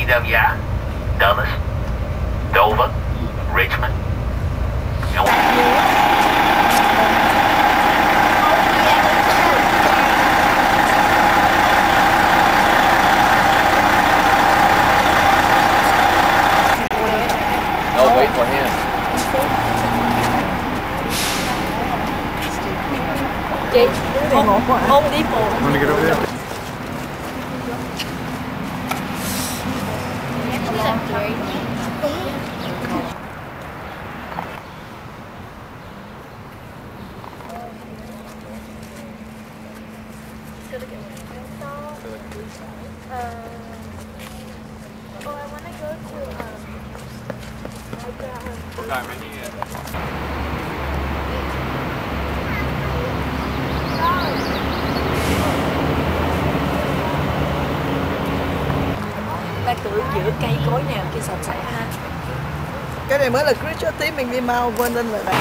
BWI, Dulles, Dover, Richmond. No, wait for him. Home Depot. Want to get over there? I want to go to What time is it? Ta tưới giữa cây cối nào kia sạch sẽ ha. Cái này mới là Christmas tí mình đi mau quên lên lại.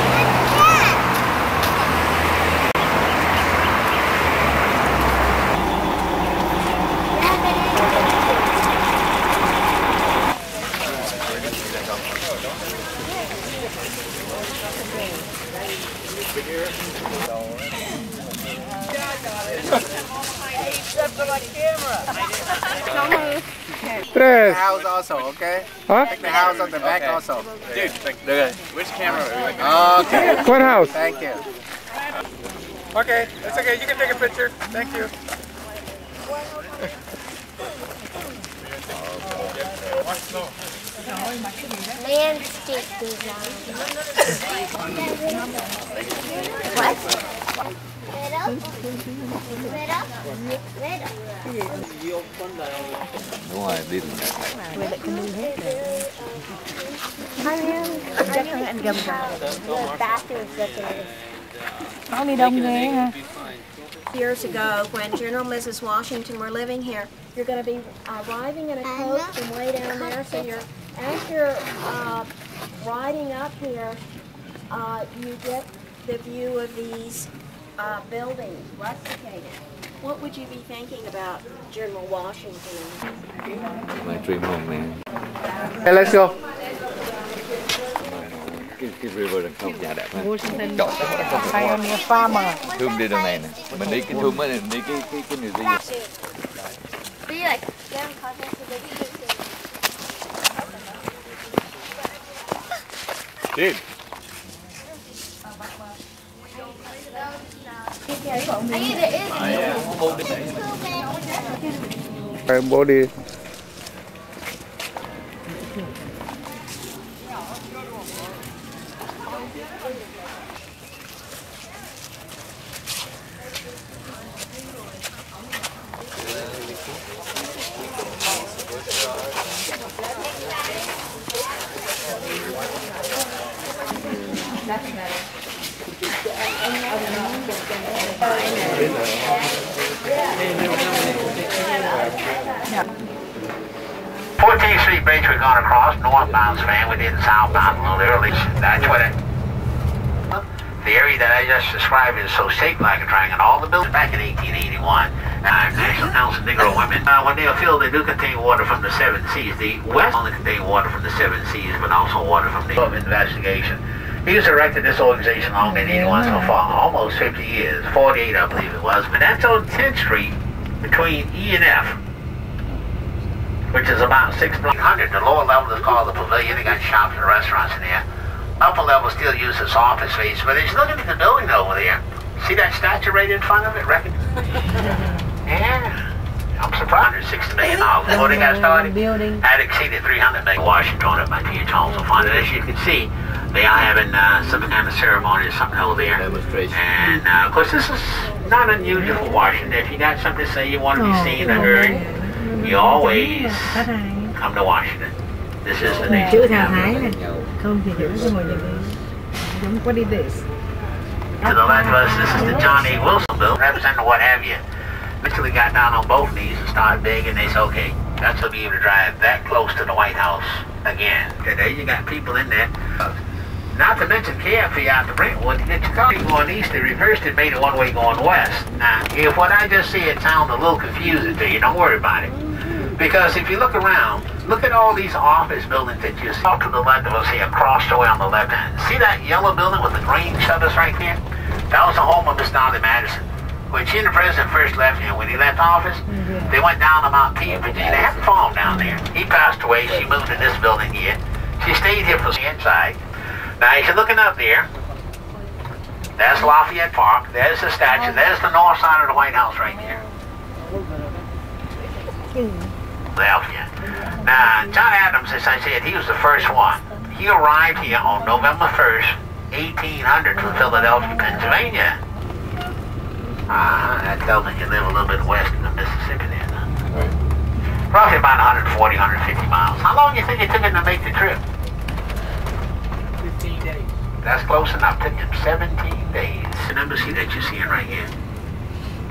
Tres. House also, okay? Huh? Take the house on the back also. Dude, Which camera are we looking Okay. What house? Thank you. Okay, it's okay. You can take a picture. Thank you. landscape design. What? Đúng rồi, đi. Anh gầm Có đi đông ghê ha. Years ago, when General and Mrs. Washington were living here, you're going to be arriving in a coach and way down there. So you're, as you're riding up here, you get the view of these buildings replicated. What would you be thinking about General Washington? My dream home, man. Hey, let's go. Cái river đằng không nhà đẹp ha. Pioneer Farmer. Thum đi đường này nè. Mình đi cái thum ấy, đi cái này đi. Dude. Body. That's better. 14th Street Bridge we're going across, northbound span, we did southbound a little early. That's what it... The area that I just described is so shaped like a triangle. All the buildings back in 1881, National Council of Negro Women, when they are filled, they do contain water from the seven seas. The west only contain water from the seven seas, but also water from the investigation. He was erected this organization along in 81 so far, almost 50 years, 48 I believe it was. But that's on 10th Street between E and F, which is about 6 blocks. The lower level is called the Pavilion. They got shops and restaurants in there. Upper level still used as office space, but as you look at the building over there, see that statue right in front of it? Yeah. I'm surprised. $60 million. Before they got started, had exceeded $300 million. Washington at my PH Homes will find it. As you can see, they are having some kind of ceremony or something over there. And of course, this is not unusual for Washington. If you got something to say, you want to be seen or heard, you always come to Washington. This is the nation capital. Không thì hiểu cái ngồi như vậy. Giống what it is. To the left of us, this is the John A. Wilson building, representing what have you. Literally got down on both knees and started begging. They said, okay, that's to be able to drive that close to the White House again. Today you got people in there. Not to mention KFE out to Brentwood. To get your car going east, they reversed it, made it one way going west. Now, if what I just said sounds a little confusing to you, don't worry about it. Because if you look around, Look at all these office buildings that you see. Off to the left of us here, across the way on the left hand. See that yellow building with the green shutters right there? That was the home of Miss Dolly Madison. When she and the president first left here, when he left office, they went down to Mount P, Virginia. They had a farm down there. He passed away. She moved to this building here. She stayed here for the inside. Now, as you're looking up there, there's Lafayette Park. There's the statue. There's the north side of the White House right here. Philadelphia. Now, John Adams, as I said, he was the first one. He arrived here on November 1st, 1800 from Philadelphia, Pennsylvania. That tells me you live a little bit west of the Mississippi there. Roughly about 140, 150 miles. How long do you think it took him to make the trip? 15 days. That's close enough. Took him 17 days. The embassy that you're seeing right here.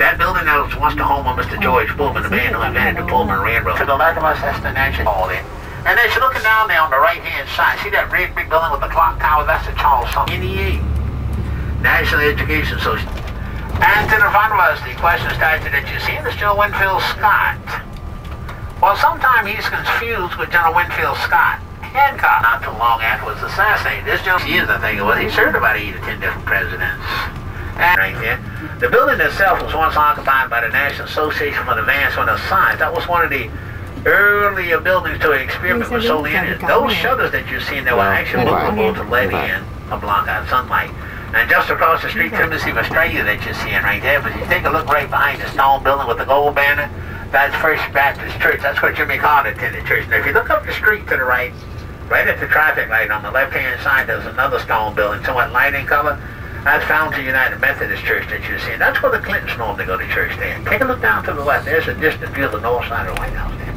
That building that was once the home of Mr. George Pullman, the man who invented the Pullman Railroad. To the left of us, that's the National Hall there. And as you're looking down there on the right-hand side, see that red big building with the clock tower? That's the Charles NEA, National Education Association. And to the front of us, the question statue that you see is General Winfield Scott. Well, sometimes he's confused with General Winfield Scott. Hancock, not too long after, was assassinated. This general, years, I think it was, he served about 8 or 10 different presidents. And right there, the building itself was once occupied by the National Association for the Advancement of Science. That was one of the earlier buildings to experiment with solar energy. Those shutters that you're seeing there were actually movable to let in a block out sunlight. And just across the street, Tennessee, Australia, that you're seeing right there. But you take a look right behind the stone building with the gold banner, that's First Baptist Church. That's where Jimmy Carter attended church. Now, if you look up the street to the right, right at the traffic light on the left-hand side, there's another stone building, somewhat light in color. That's Fountain United Methodist Church that you're seeing. That's where the Clintons normally go to church there. Take a look down to the left. There's a distant view of the north side of the White House there.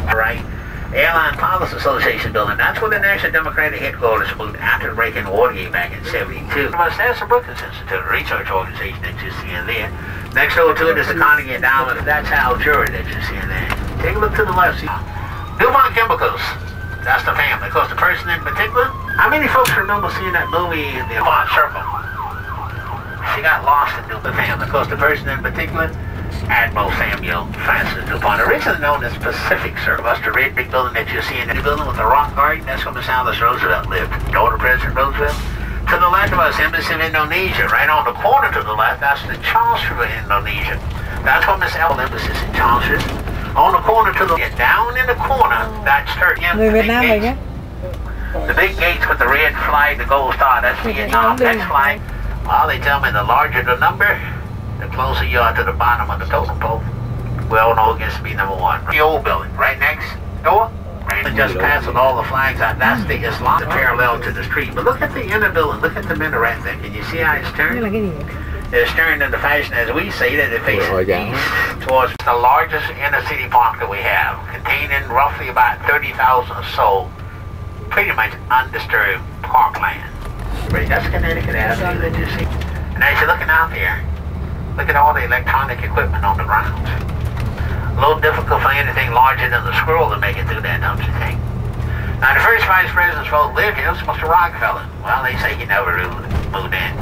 All right. Airline Pilots Association building. That's where the National Democratic headquarters moved after the break in Watergate back in '72. There's the Brookings Institute, a research organization that you're seeing there. Next door to it is the Carnegie Endowment. That's Hal Jury that you're seeing there. Take a look to the left. DuPont Chemicals. That's the family. Of course, the person in particular. How many folks remember seeing that movie, The DuPont Circle? She got lost in the family. Of course, the person in particular, Admiral Samuel Francis DuPont, originally known as Pacific Circle. That's the red big building that you're seeing. The building with the rock garden, that's where Miss Alice Roosevelt lived. Daughter President Roosevelt. To the left of us, Embassy of Indonesia. Right on the corner to the left, that's the Charles River, Indonesia. That's where Miss L Embassy is in Charles River. On the corner to the down in the corner, that's Turkey. The big gates with the red flag, the gold star, that's Vietnam. Next flag. Well, they tell me the larger the number, the closer you are to the bottom of the totem pole. We all know it gets to be number 1. The old building, right next door. Right, just passing all the flags out. That's the Islam, the parallel to the street. But look at the inner building. Look at the minaret there. Can you see how it's turned? It's turned into fashion, as we say, that it faces east towards the largest inner city park that we have, containing roughly about 30,000 or so, pretty much undisturbed parkland. Right, that's Connecticut Avenue that you see. And as you're looking out there, look at all the electronic equipment on the grounds. A little difficult for anything larger than the squirrel to make it through that, don't you think? Now, the first vice president's supposed to live here was Mr. Rockefeller. Well, they say he never really moved in.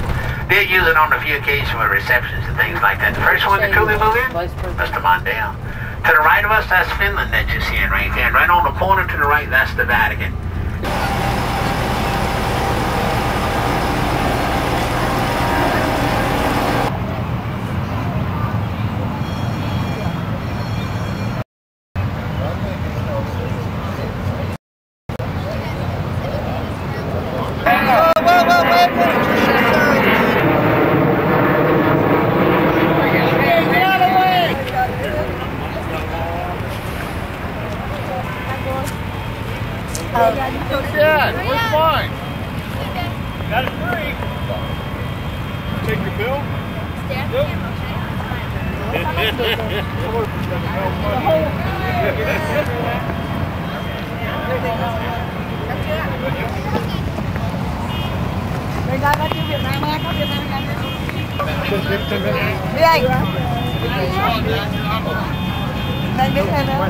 Did use it on a few occasions for receptions and things like that. The first one to truly move in, Mr. Mondale. To the right of us, that's Finland that you're seeing right there. And right on the corner to the right, that's the Vatican. Yeah, where's mine? Got it free. Take your bill? Đi anh. Đang đứng đây nữa.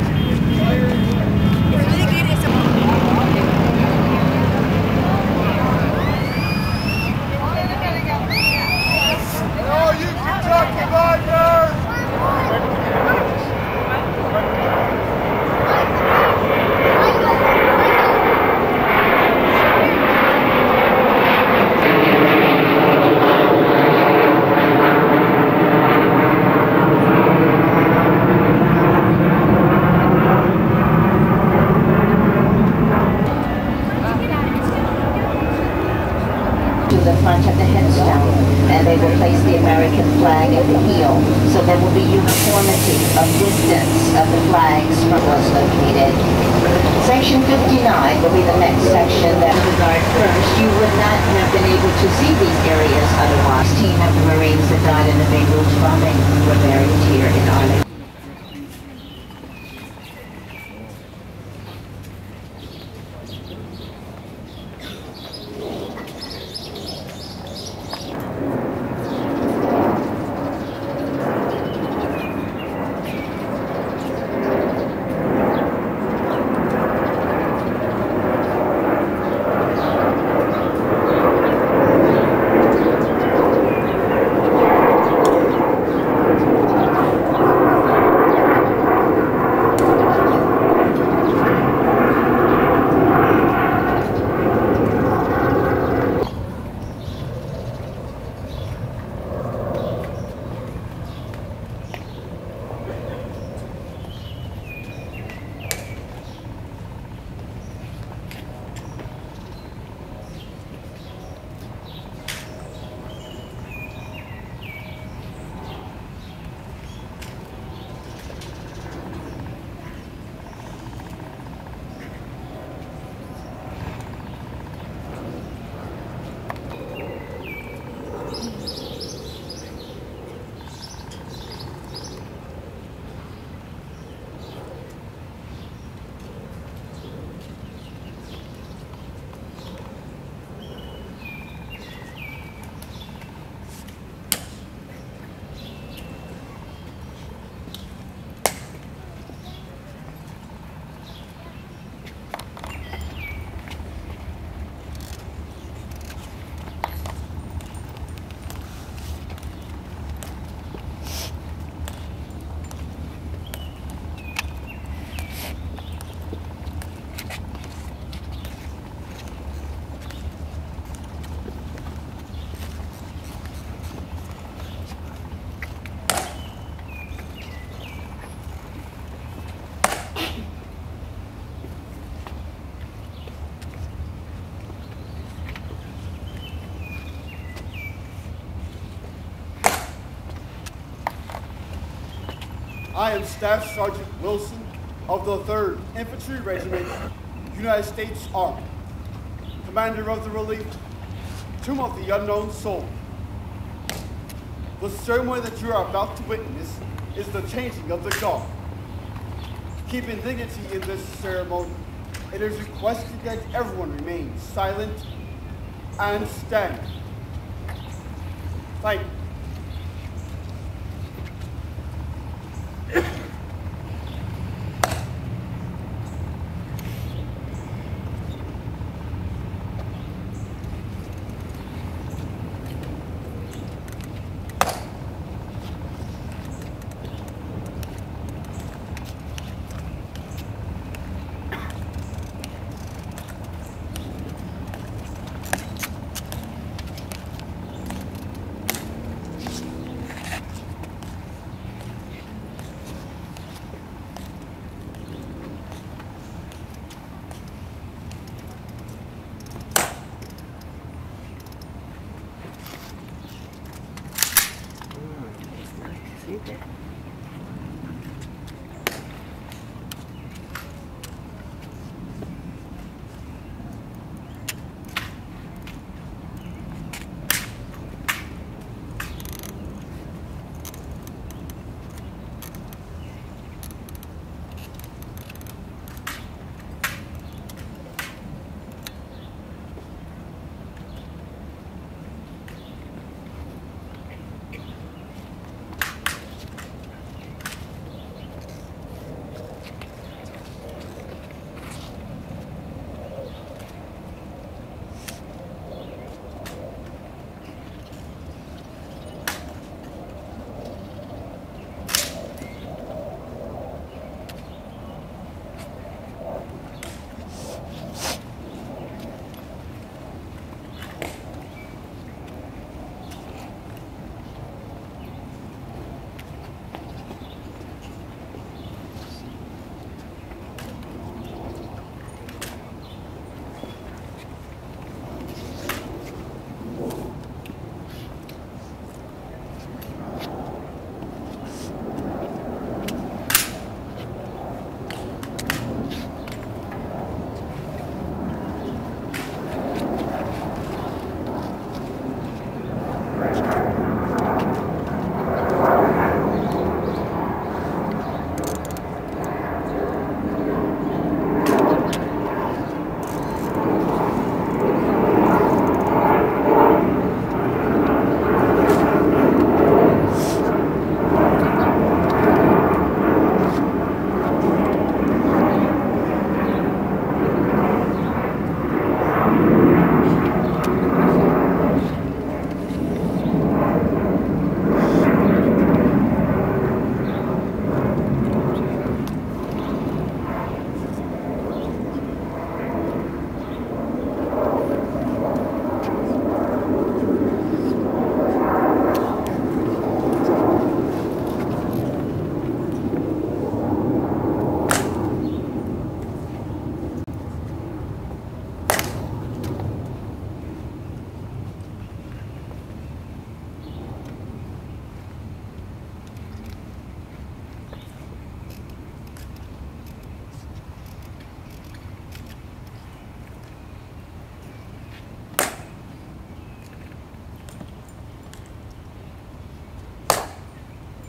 Oh, you Kentucky Tigers! they will place the American flag at the heel, so there will be uniformity of distance of the flags from those located. Section 59 will be the next section that the guard first. You would not have been able to see these areas otherwise. Team of the Marines that died in the Beirut bombing were buried here in Arlington. I am Staff Sergeant Wilson of the 3rd Infantry Regiment, United States Army, Commander of the Relief, Tomb of the Unknown Soul. The ceremony that you are about to witness is the changing of the guard. Keeping dignity in this ceremony, it is requested that everyone remain silent and stand. Thank you.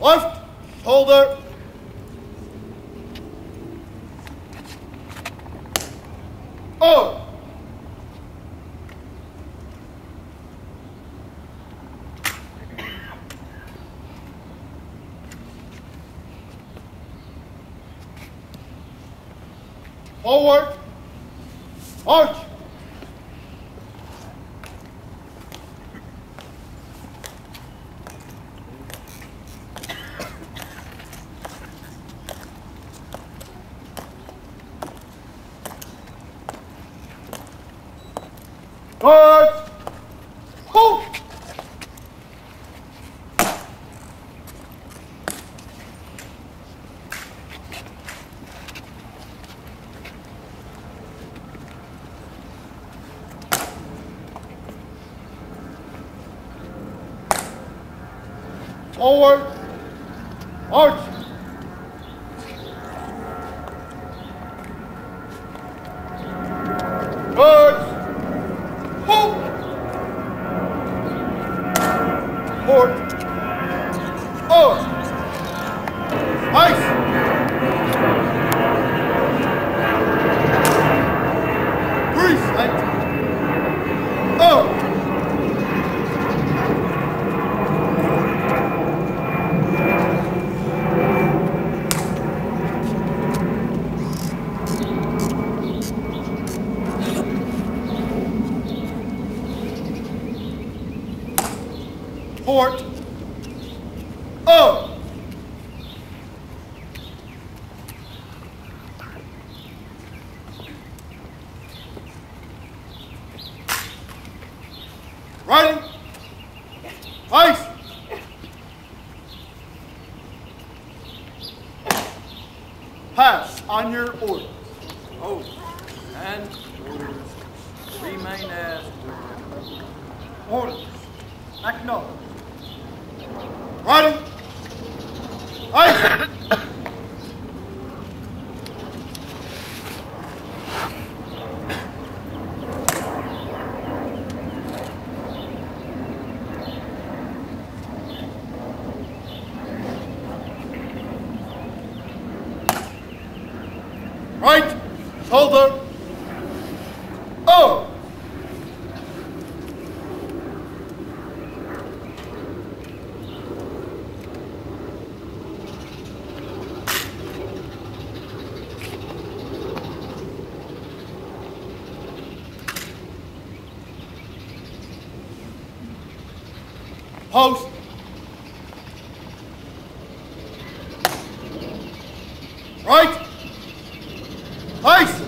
Left shoulder. Oh. Forward. March. March. Halt. Forward. March. March. Halt. Forward. Oh. Ice. Grease. Oh. Port. Oh. Riding. Ice. Pass on your orders. Oh, and orders remain as Orders. Acknowledge. Riding. Ice. Right shoulder. Oh. Post. Right. Ice.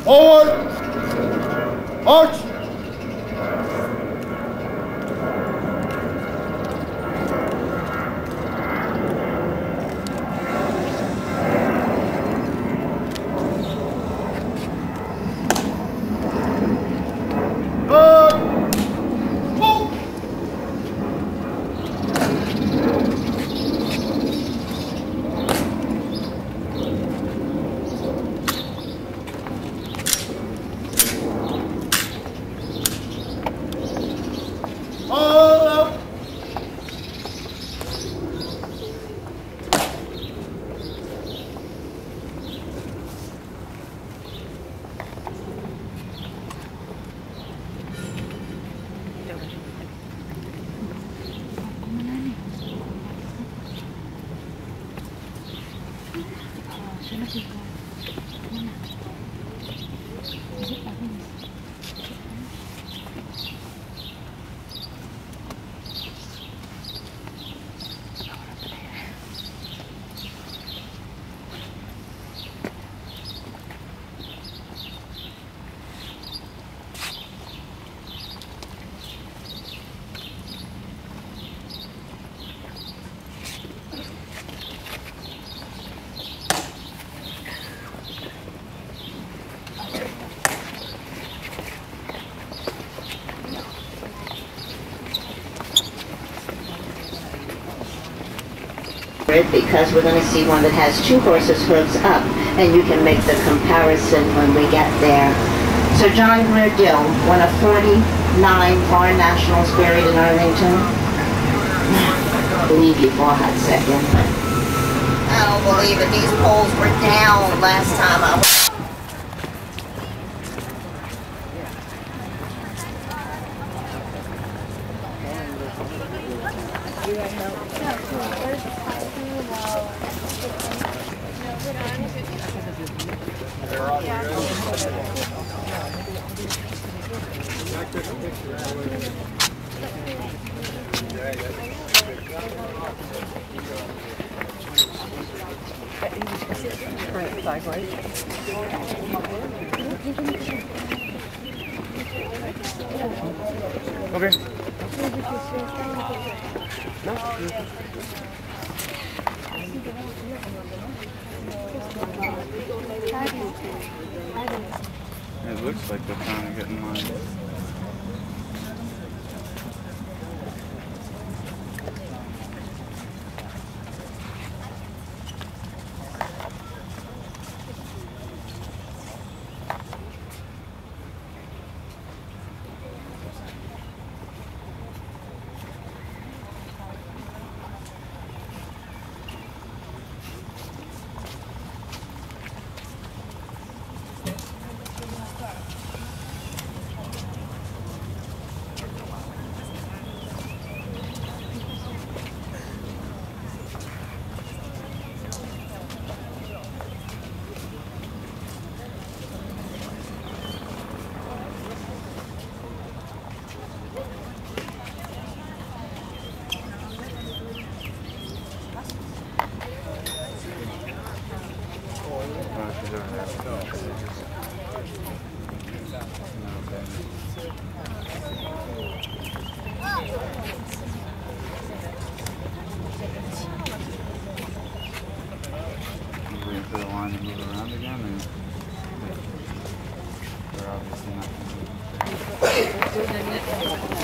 Forward. March. All up. it because we're going to see one that has 2 horses' hooves up, and you can make the comparison when we get there. Sir John Grier Dill, one of 49 foreign nationals buried in Arlington. Believe you for a hot second. I don't believe it. These poles were down last time I was. Okay. It looks like they're trying to get in line. Waiting for the line to move around again, and they're obviously not going to move.